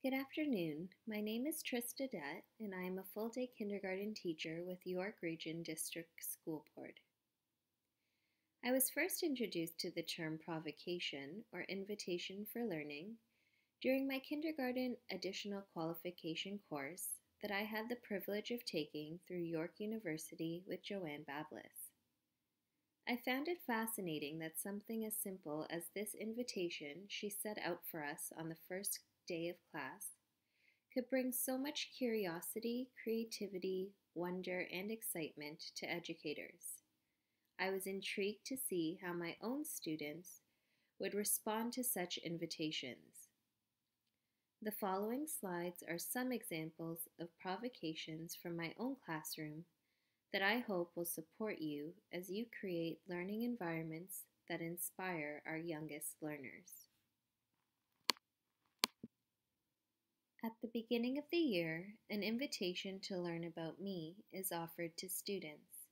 Good afternoon. My name is Trista Dett, and I am a full-day kindergarten teacher with York Region District School Board. I was first introduced to the term provocation, or invitation for learning, during my kindergarten additional qualification course that I had the privilege of taking through York University with Joanne Bablis. I found it fascinating that something as simple as this invitation she set out for us on the first day of class could bring so much curiosity, creativity, wonder, and excitement to educators. I was intrigued to see how my own students would respond to such invitations. The following slides are some examples of provocations from my own classroom that I hope will support you as you create learning environments that inspire our youngest learners. At the beginning of the year, an invitation to learn about me is offered to students.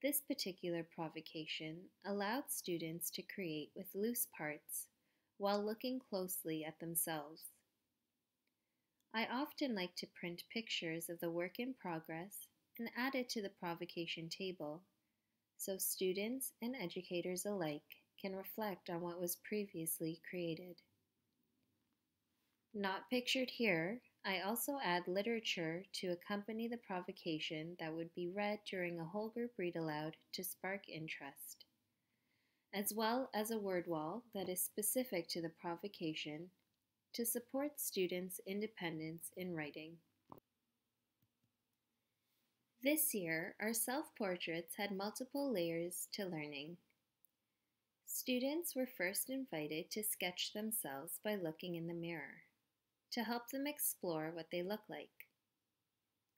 This particular provocation allowed students to create with loose parts while looking closely at themselves. I often like to print pictures of the work in progress and add it to the provocation table so students and educators alike can reflect on what was previously created. Not pictured here, I also add literature to accompany the provocation that would be read during a whole group read aloud to spark interest, as well as a word wall that is specific to the provocation to support students' independence in writing. This year, our self-portraits had multiple layers to learning. Students were first invited to sketch themselves by looking in the mirror, to help them explore what they look like.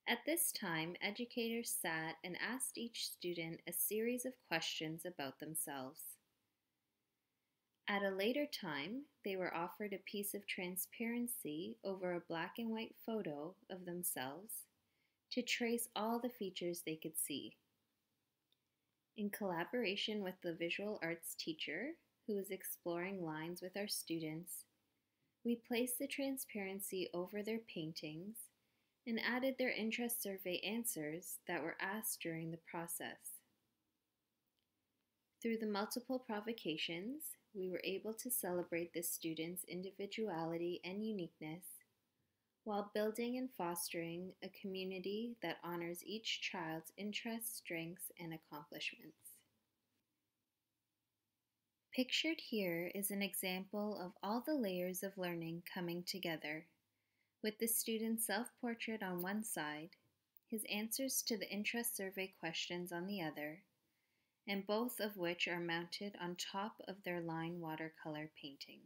At this time, educators sat and asked each student a series of questions about themselves. At a later time, they were offered a piece of transparency over a black and white photo of themselves to trace all the features they could see. In collaboration with the visual arts teacher, who was exploring lines with our students, we placed the transparency over their paintings and added their interest survey answers that were asked during the process. Through the multiple provocations, we were able to celebrate the students' individuality and uniqueness while building and fostering a community that honors each child's interests, strengths, and accomplishments. Pictured here is an example of all the layers of learning coming together, with the student's self-portrait on one side, his answers to the interest survey questions on the other, and both of which are mounted on top of their line watercolor painting.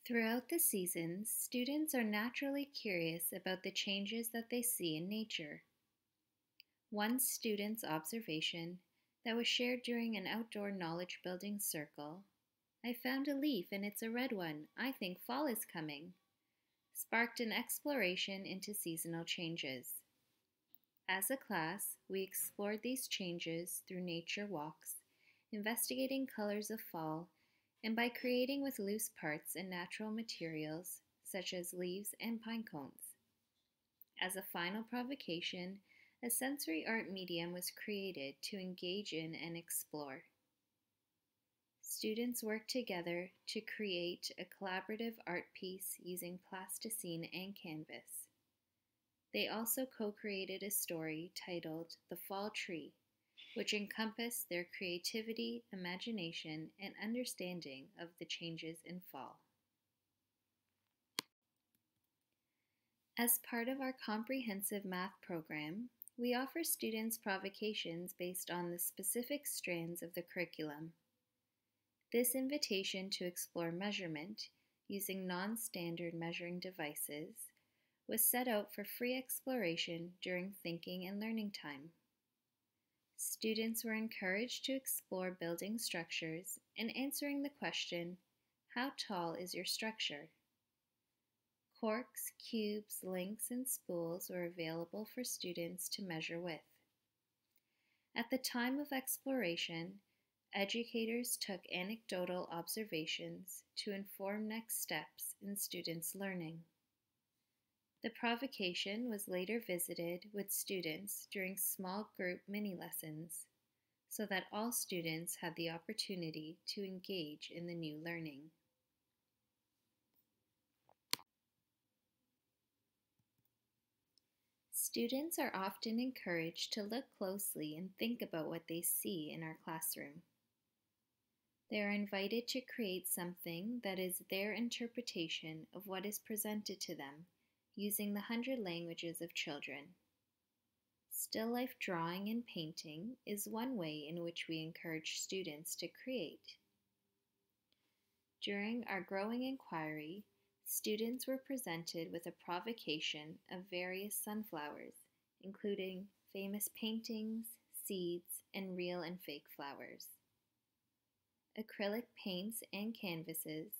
Throughout the seasons, students are naturally curious about the changes that they see in nature. One student's observation that was shared during an outdoor knowledge building circle, "I found a leaf and it's a red one. I think fall is coming," sparked an exploration into seasonal changes. As a class, we explored these changes through nature walks, investigating colors of fall, and by creating with loose parts and natural materials such as leaves and pine cones. As a final provocation, a sensory art medium was created to engage in and explore. Students worked together to create a collaborative art piece using plasticine and canvas. They also co-created a story titled "The Fall Tree," which encompassed their creativity, imagination, and understanding of the changes in fall. As part of our comprehensive math program, we offer students provocations based on the specific strands of the curriculum. This invitation to explore measurement using non-standard measuring devices was set out for free exploration during thinking and learning time. Students were encouraged to explore building structures and answering the question, "How tall is your structure?" Corks, cubes, links, and spools were available for students to measure with. At the time of exploration, educators took anecdotal observations to inform next steps in students' learning. The provocation was later visited with students during small group mini lessons so that all students had the opportunity to engage in the new learning. Students are often encouraged to look closely and think about what they see in our classroom. They are invited to create something that is their interpretation of what is presented to them using the 100 languages of children. Still life drawing and painting is one way in which we encourage students to create. During our growing inquiry, students were presented with a provocation of various sunflowers, including famous paintings, seeds, and real and fake flowers. Acrylic paints and canvases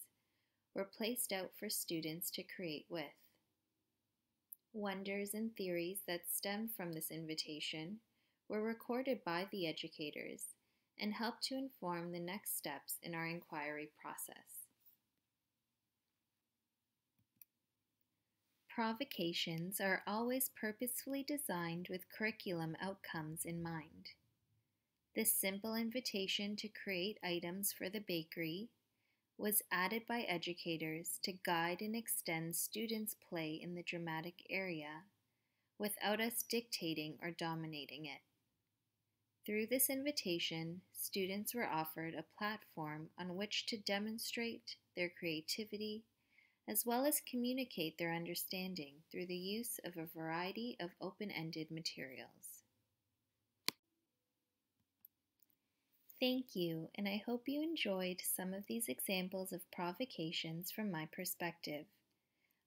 were placed out for students to create with. Wonders and theories that stemmed from this invitation were recorded by the educators and helped to inform the next steps in our inquiry process. Provocations are always purposefully designed with curriculum outcomes in mind. This simple invitation to create items for the bakery was added by educators to guide and extend students' play in the dramatic area without us dictating or dominating it. Through this invitation, students were offered a platform on which to demonstrate their creativity as well as communicate their understanding through the use of a variety of open-ended materials. Thank you, and I hope you enjoyed some of these examples of provocations from my perspective.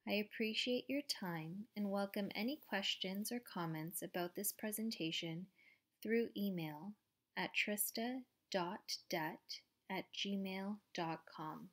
I appreciate your time and welcome any questions or comments about this presentation through email at trista.det@gmail.com.